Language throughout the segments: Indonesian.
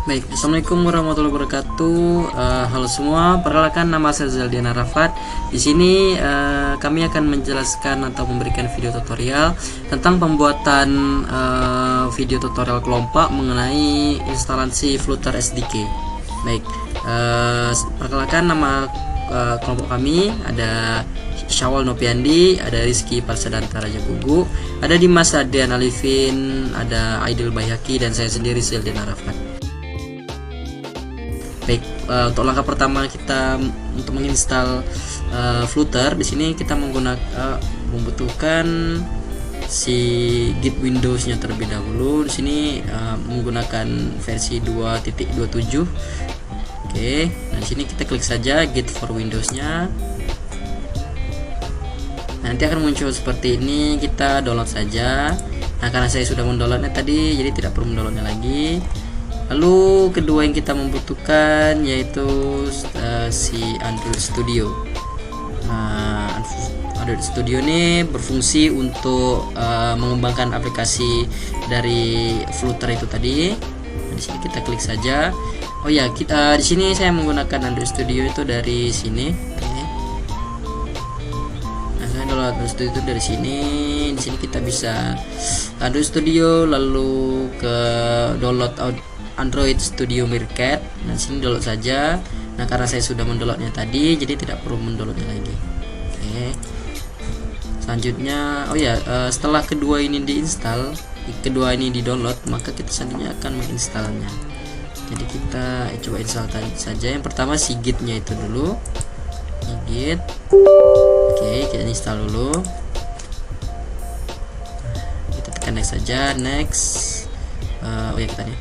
Baik, assalamualaikum warahmatullahi wabarakatuh. Halo semua, perkenalkan nama saya Zaldian Arafat. Di sini kami akan menjelaskan atau memberikan video tutorial tentang pembuatan video tutorial kelompok mengenai instalasi Flutter SDK. Baik, perkenalkan nama kelompok kami ada Syawal Nopiandi, ada Rizky Parsadanta Raja Gugu, ada Dimas Adrian Alifin, ada Aidil Bayhaki, dan saya sendiri Zaldian Arafat. Baik, untuk langkah pertama kita untuk menginstal Flutter, di sini kita membutuhkan si Git Windows-nya terlebih dahulu. Di sini menggunakan versi 2.27. Oke, nah di sini kita klik saja Git for Windows-nya. Nanti akan muncul seperti ini, kita download saja. Nah, karena saya sudah mendownloadnya tadi, jadi tidak perlu mendownloadnya lagi. Lalu kedua yang kita membutuhkan yaitu si Android Studio. Nah, Android Studio ini berfungsi untuk mengembangkan aplikasi dari Flutter itu tadi. Nah, di sini kita klik saja. Oh ya, kita di sini saya menggunakan Android Studio itu dari sini. Oke. Nah, saya download Android Studio itu dari sini. Di sini kita bisa Android Studio, lalu ke download Android Studio Meerkat. Nah, sini download saja. Nah, karena saya sudah mendownloadnya tadi, jadi tidak perlu mendownloadnya lagi. Oke. Selanjutnya, oh ya, setelah kedua ini diinstal, kedua ini di-download, maka kita selanjutnya akan menginstalnya. Jadi kita coba install saja. Yang pertama si Git-nya itu dulu. Git. Oke, kita install dulu. Kita tekan next saja, next. Oh ya, kita nih.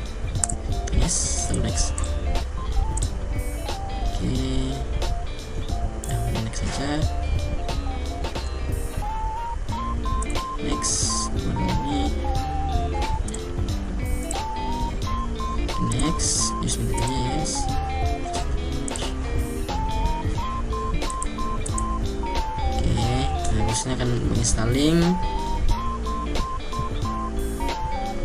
Yes, next. Oke. Nah, next saja. Next. Ini. Next. Use metodenya yes. Oke. Nah, biasanya akan menginstalling.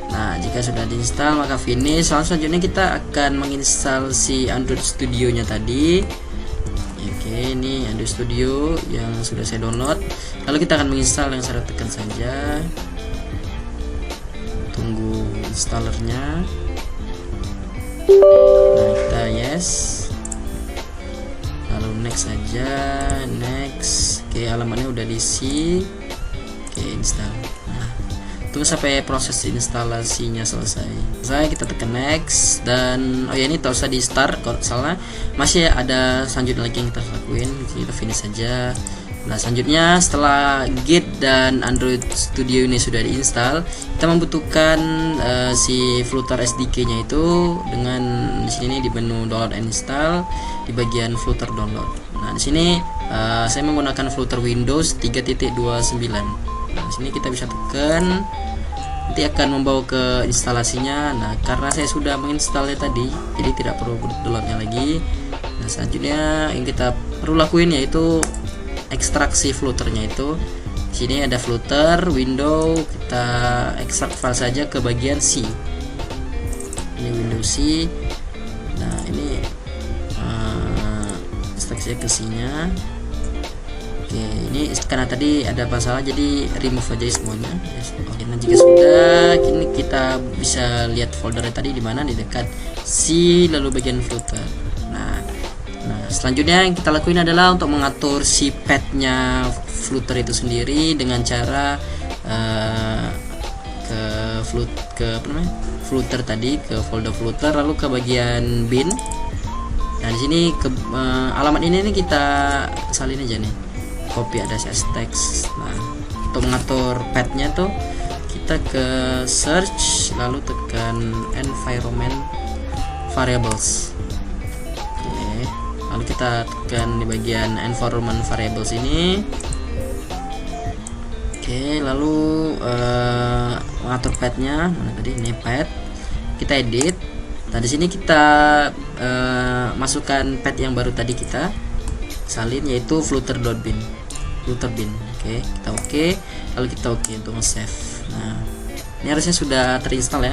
Nah, jika sudah diinstal maka finish. Selanjutnya kita akan menginstal si Android Studio nya tadi. Oke, ini Android Studio yang sudah saya download. Lalu kita akan menginstal, yang saya tekan saja. Tunggu installernya. Nah, kita yes. Lalu next saja, next. Oke, alamatnya udah diisi. Oke, install. Tunggu sampai proses instalasinya selesai. Kita tekan next, dan oh ya, ini tak usah di start kalau salah, masih ada selanjutnya lagi yang kita lakuin. Kita finish saja. Nah, selanjutnya setelah Git dan Android Studio ini sudah diinstal, kita membutuhkan si Flutter SDK-nya itu dengan di sini di menu download and install di bagian Flutter download. Nah, di sini saya menggunakan Flutter Windows 3.29. Nah, sini kita bisa tekan, nanti akan membawa ke instalasinya. Nah, karena saya sudah menginstalnya tadi, jadi tidak perlu downloadnya lagi. Nah, selanjutnya yang kita perlu lakuin yaitu ekstraksi Flutternya itu. Di sini ada Flutter window, kita ekstrak file saja ke bagian C. Ini window C. Nah, ini ekstraksinya ke C-nya. Oke, ini karena tadi ada masalah jadi remove aja semuanya. Oke, nah jika sudah, kini kita bisa lihat foldernya tadi di mana, di dekat C lalu bagian Flutter. Nah, selanjutnya yang kita lakuin adalah untuk mengatur si path-nya Flutter itu sendiri dengan cara ke Flutter tadi, ke folder Flutter, lalu ke bagian bin. Nah, di sini alamat ini kita salin aja nih. Copy ada CSS text. Nah, untuk mengatur path-nya tuh kita ke search lalu tekan environment variables. Oke, lalu kita tekan di bagian environment variables ini. Oke, lalu mengatur path-nya mana tadi, ini path. Kita edit. Nah, di sini kita masukkan path yang baru tadi kita salin, yaitu flutter.bin. Oke, kita oke, lalu kita oke untuk nge-save. Nah, ini harusnya sudah terinstall ya.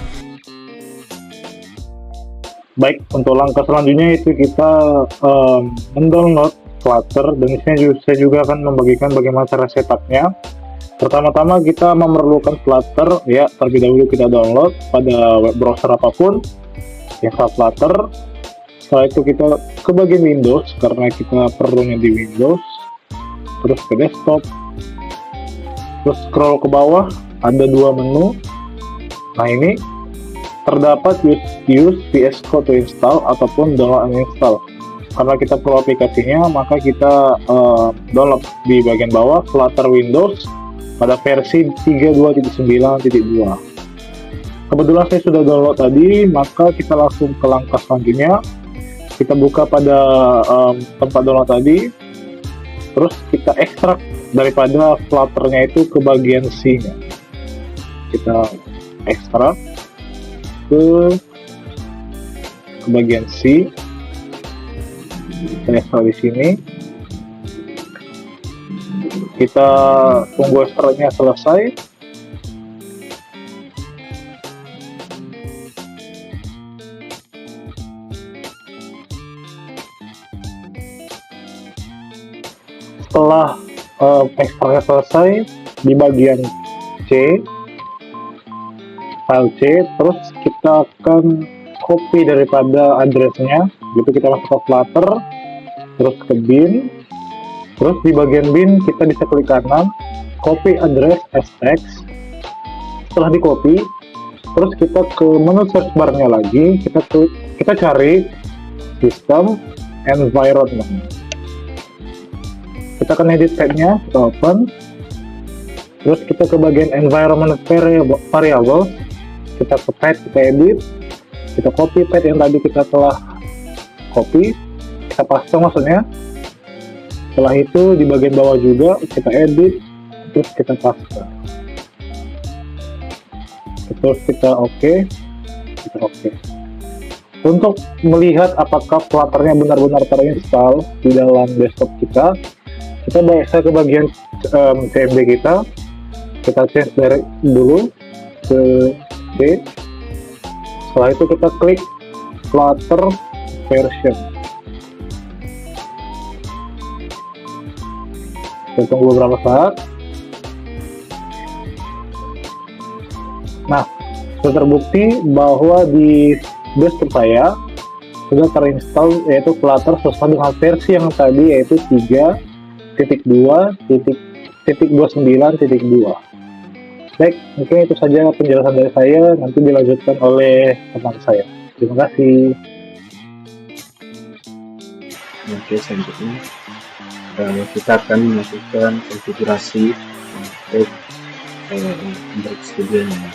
Baik, untuk langkah selanjutnya itu kita mendownload Flutter, dan di sini saya juga akan membagikan bagaimana cara setupnya. Pertama-tama kita memerlukan Flutter, ya. Terlebih dahulu kita download pada web browser apapun, install Flutter. Setelah itu kita ke bagian Windows, karena kita perlunya di Windows, terus ke desktop, terus scroll ke bawah, ada dua menu. Nah, ini terdapat use VS Code to install ataupun download and install. Karena kita perlu aplikasinya, maka kita download di bagian bawah Flutter Windows pada versi 32.9.2. Kebetulan saya sudah download tadi, maka kita langsung ke langkah selanjutnya. Kita buka pada tempat download tadi, terus kita ekstrak daripada Flutternya itu ke bagian C-nya. Kita ekstrak ke bagian C, kita ekstrak di sini. Kita tunggu ekstraknya selesai. Setelah ekstraknya selesai, di bagian C, file C, terus kita akan copy daripada addressnya. Gitu, kita masuk ke Flutter, terus ke bin, terus di bagian bin kita bisa klik kanan, copy address as text. Setelah di copy, terus kita ke menu search barnya lagi, kita cari system environment. Kita akan edit tab-nya, kita open, terus kita ke bagian environment variable, kita ke path, kita edit, kita copy path yang tadi kita telah copy, kita paste maksudnya. Setelah itu di bagian bawah juga kita edit, terus kita paste, terus kita oke. Untuk melihat apakah Flutternya benar-benar terinstall di dalam desktop kita saya ke bagian CMD kita change dari dulu ke C. Setelah itu kita klik Flutter version. Kita tunggu beberapa saat. Nah, sudah terbukti bahwa di desktop saya sudah terinstall yaitu Flutter sesuai dengan versi yang tadi, yaitu 3.2.29.2. Baik, mungkin itu saja penjelasan dari saya, nanti dilanjutkan oleh teman saya. Terima kasih. Oke, selanjutnya kita akan melakukan konfigurasi untuk Android Studio nya.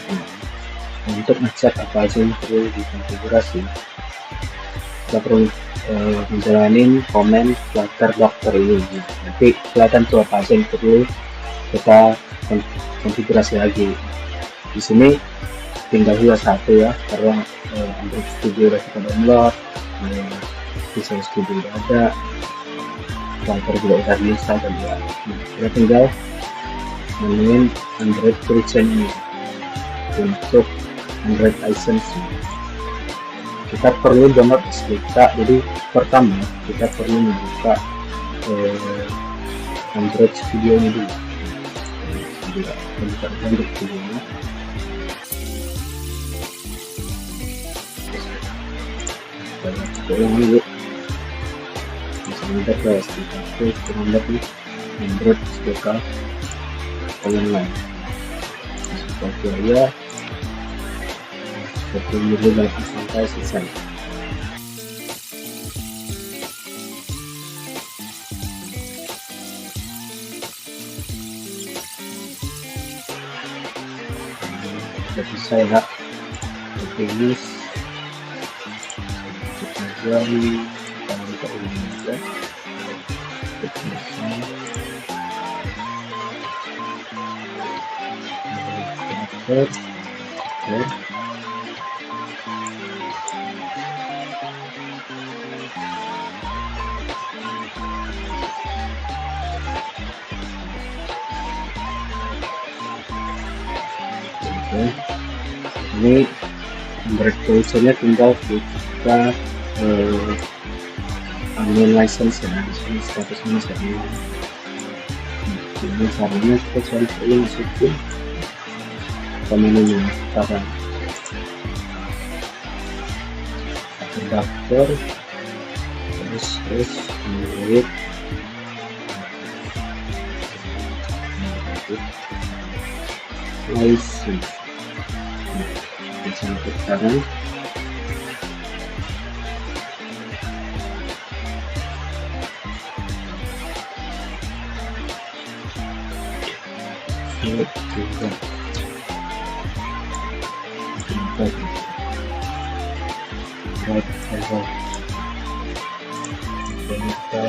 Untuk ngecek apa aja yang perlu dikonfigurasi, kita perlu menjalani komen Flutter Doctor ini. Nanti kelihatan tuh apa aja yang perlu kita konfigurasi lagi. Di sini tinggal dua satu ya, karena Android Studio udah kita download, Visual Studio udah ada, Flutter juga udah bisa dan ya. Kita tinggal menemuin Android version ini untuk Android license. Kita perlu download SDK. Jadi pertama kita perlu membuka Android Studio ini dulu. Membuka Android Studio ini. Kita ulang dulu. Misalnya ke SDK itu download nih Android SDK online. Seperti ya. Seperti ini lagi sampai selesai. Sudah selesai ya. Finish. Kita jari kalau kita ini aja. Ini Android browsernya tinggal kita ambil license ya, di sini statusnya masih admin. Jadi caranya kita cari perlu masukin ke menunya sekarang daftar, terus Android license. Kita sampai sekarang juga right level. Dan kita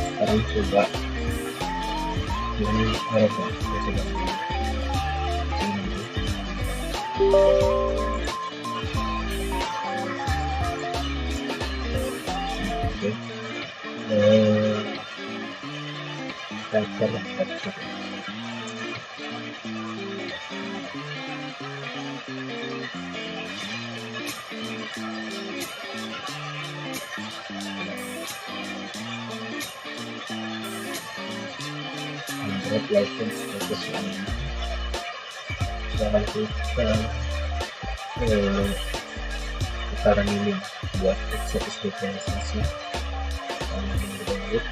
sekarang coba ini apa? Kita coba capture. Android license status ini dan kita sekarang ini buat sertifikat lisensi Android.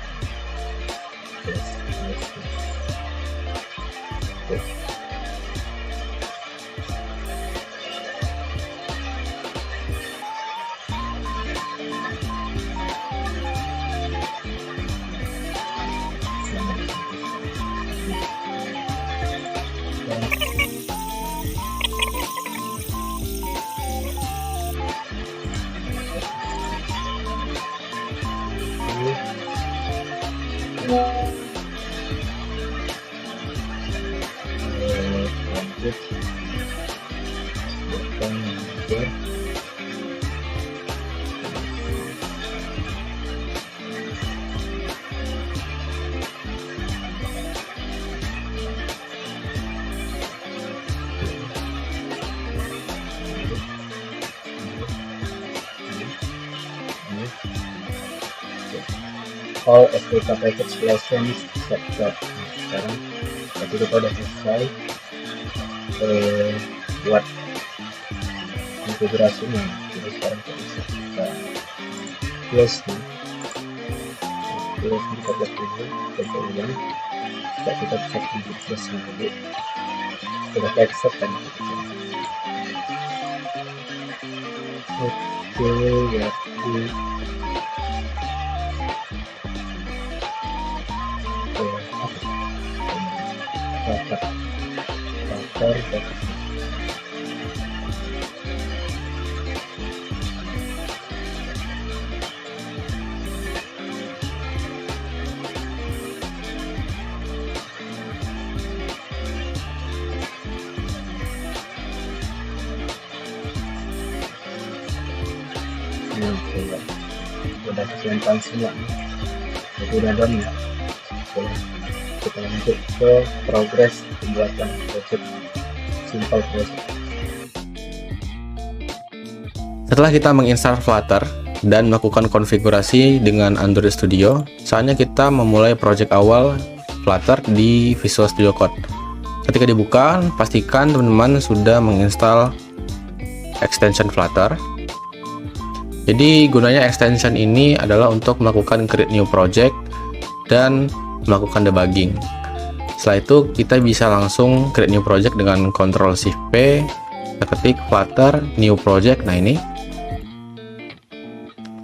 Lanjut bukan manager all SDK package license setup. Sekarang tadi kita udah selesai buat konfigurasinya. Jadi sekarang kita bisa close nih, close kita buat dulu, kita ulang, kita cek konfigurasi dulu. Sudah accept kan? Oke, ya. Udah kesimpan semua nih. Jadi udah done ya. Oke, kita lanjut ke progress pembuatan project simple project. Setelah kita menginstal Flutter dan melakukan konfigurasi dengan Android Studio, saatnya kita memulai project awal Flutter di Visual Studio Code. Ketika dibuka, pastikan teman-teman sudah menginstal extension Flutter. Jadi gunanya extension ini adalah untuk melakukan create new project dan melakukan debugging. Setelah itu kita bisa langsung create new project dengan Ctrl Shift P, kita ketik Flutter new project. Nah ini.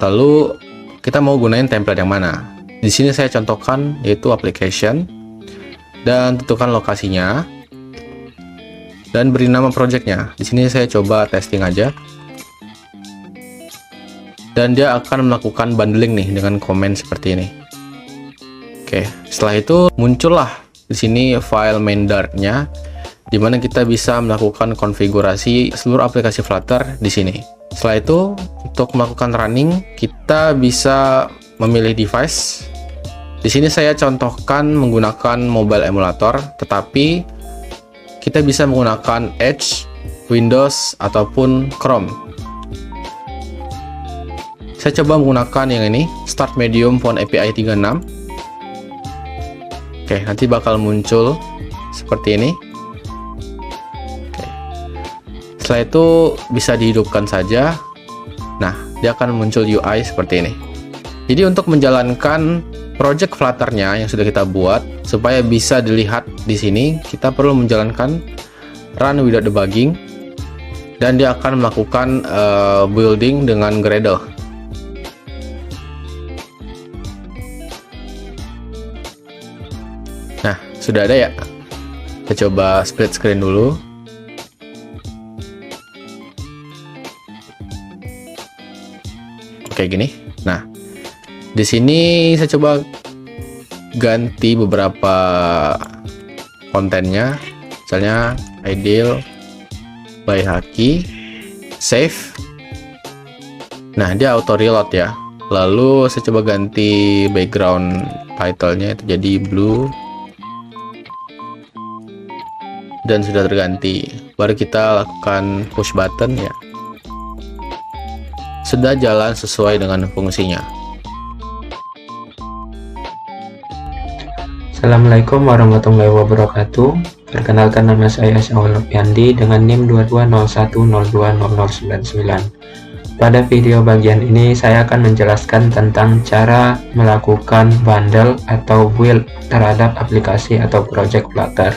Lalu kita mau gunain template yang mana? Di sini saya contohkan yaitu application dan tentukan lokasinya dan beri nama projectnya. Di sini saya coba testing aja. Dan dia akan melakukan bundling nih dengan komen seperti ini. Oke, setelah itu muncullah di sini file main.dart-nya, di mana kita bisa melakukan konfigurasi seluruh aplikasi Flutter di sini. Setelah itu, untuk melakukan running, kita bisa memilih device. Di sini saya contohkan menggunakan mobile emulator, tetapi kita bisa menggunakan Edge Windows ataupun Chrome. Saya coba menggunakan yang ini, Start Medium Phone API 36. Oke, nanti bakal muncul seperti ini. Oke. Setelah itu bisa dihidupkan saja. Nah, dia akan muncul UI seperti ini. Jadi untuk menjalankan project Flutter-nya yang sudah kita buat supaya bisa dilihat di sini, kita perlu menjalankan run without debugging, dan dia akan melakukan building dengan Gradle. Nah, sudah ada ya. Kita coba split screen dulu. Kayak gini. Nah, di sini saya coba ganti beberapa kontennya, misalnya ideal by Haki, save. Nah, dia auto reload ya. Lalu saya coba ganti background title-nya itu jadi blue, dan sudah terganti. Baru kita lakukan push button ya. Sudah jalan sesuai dengan fungsinya. Assalamualaikum warahmatullahi wabarakatuh. Perkenalkan, nama saya Syawal Nopiandi dengan NIM 2201020099. Pada video bagian ini saya akan menjelaskan tentang cara melakukan bundle atau build terhadap aplikasi atau project Flutter.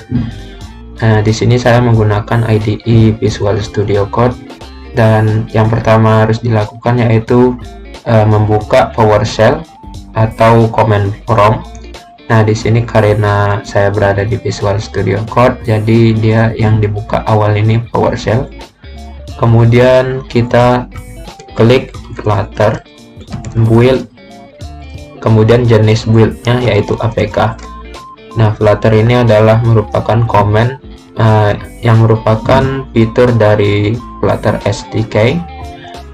Di sini saya menggunakan IDE Visual Studio Code, dan yang pertama harus dilakukan yaitu membuka PowerShell atau command prompt. Nah, di sini karena saya berada di Visual Studio Code, jadi dia yang dibuka awal ini PowerShell. Kemudian kita klik Flutter, build, kemudian jenis buildnya yaitu APK. Nah, Flutter ini adalah merupakan command yang merupakan fitur dari Flutter SDK.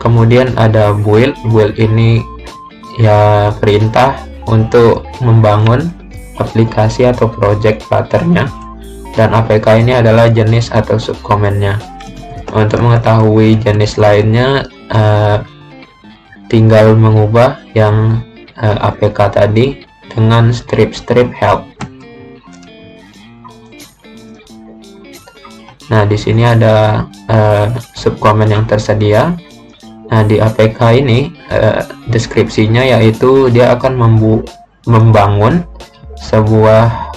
Kemudian ada build ini ya perintah untuk membangun aplikasi atau project Flutter-nya, dan APK ini adalah jenis atau subcommand-nya. Untuk mengetahui jenis lainnya tinggal mengubah yang APK tadi dengan strip help. Nah, di sini ada subcommand yang tersedia. Nah, di APK ini deskripsinya yaitu dia akan membangun sebuah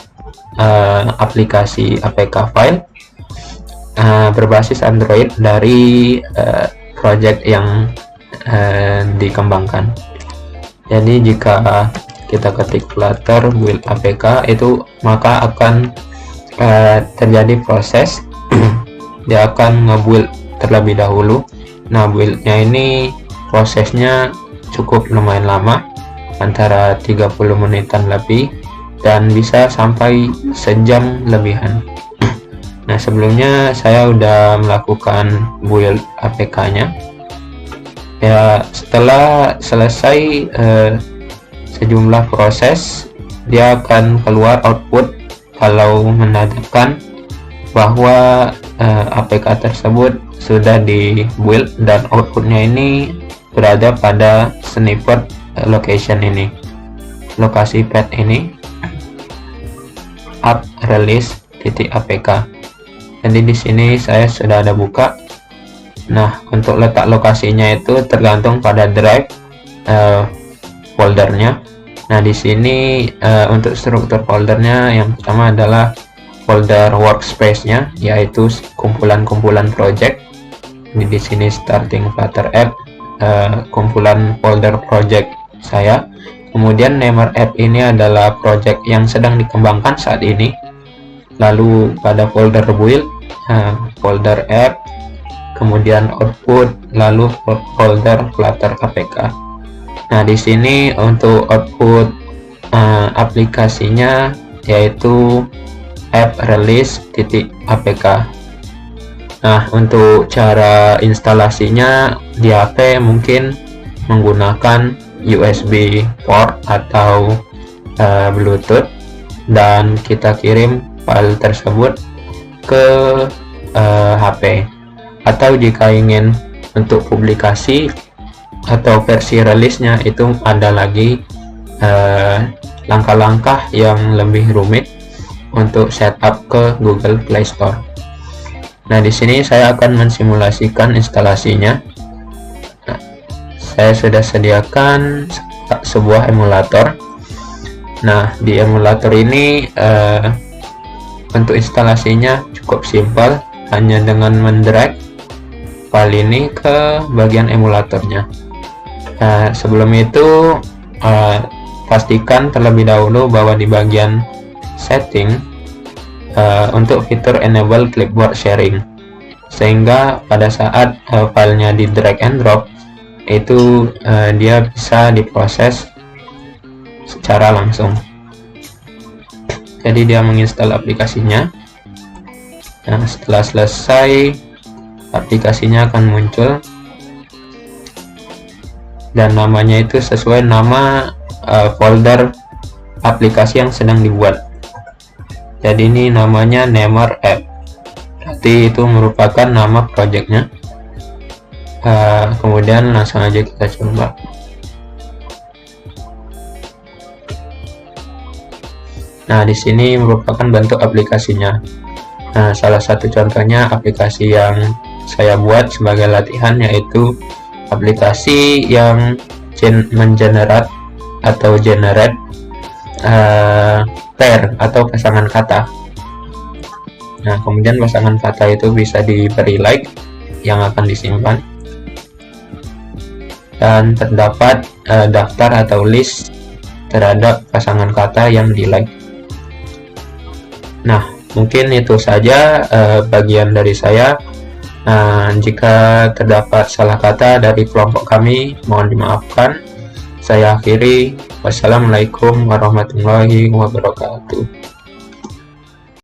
aplikasi APK file berbasis Android dari project yang dikembangkan. Jadi jika kita ketik Flutter build APK itu, maka akan terjadi proses dia akan nge-build terlebih dahulu. Nah, buildnya ini prosesnya cukup lumayan lama, antara 30 menitan lebih, dan bisa sampai sejam lebihan. Nah, sebelumnya saya udah melakukan build APK-nya ya. Setelah selesai sejumlah proses, dia akan keluar output kalau menandakan bahwa APK tersebut sudah di build, dan outputnya ini berada pada snippet location ini, lokasi path ini, app release .apk. Jadi di sini saya sudah ada buka. Nah, untuk letak lokasinya itu tergantung pada drive foldernya. Nah, di sini untuk struktur foldernya yang pertama adalah folder workspace-nya, yaitu kumpulan-kumpulan project. Di sini starting Flutter app, kumpulan folder project saya. Kemudian name app ini adalah project yang sedang dikembangkan saat ini. Lalu pada folder build, folder app, kemudian output, lalu folder Flutter APK. Nah, di sini untuk output aplikasinya yaitu app release.apk. Nah, untuk cara instalasinya di HP mungkin menggunakan USB port atau Bluetooth, dan kita kirim file tersebut ke HP. atau jika ingin untuk publikasi atau versi rilisnya itu ada lagi langkah-langkah yang lebih rumit untuk setup ke Google Play Store. Nah, di sini saya akan mensimulasikan instalasinya. Nah, saya sudah sediakan sebuah emulator. Nah, di emulator ini untuk instalasinya cukup simpel, hanya dengan mendrag file ini ke bagian emulatornya. Nah, sebelum itu pastikan terlebih dahulu bahwa di bagian setting untuk fitur enable clipboard sharing, sehingga pada saat filenya di drag and drop itu dia bisa diproses secara langsung. Jadi dia menginstal aplikasinya. Nah, setelah selesai aplikasinya akan muncul dan namanya itu sesuai nama folder aplikasi yang sedang dibuat. Jadi ini namanya Nemer App, berarti itu merupakan nama projectnya. Kemudian langsung aja kita coba. Nah, di sini merupakan bentuk aplikasinya. Nah, salah satu contohnya aplikasi yang saya buat sebagai latihan yaitu aplikasi yang mengenerate atau generate pair atau pasangan kata. Nah, kemudian pasangan kata itu bisa diberi like yang akan disimpan dan terdapat daftar atau list terhadap pasangan kata yang di like. Nah, mungkin itu saja bagian dari saya. Jika terdapat salah kata dari kelompok kami, mohon dimaafkan. Saya akhiri. Wassalamualaikum warahmatullahi wabarakatuh.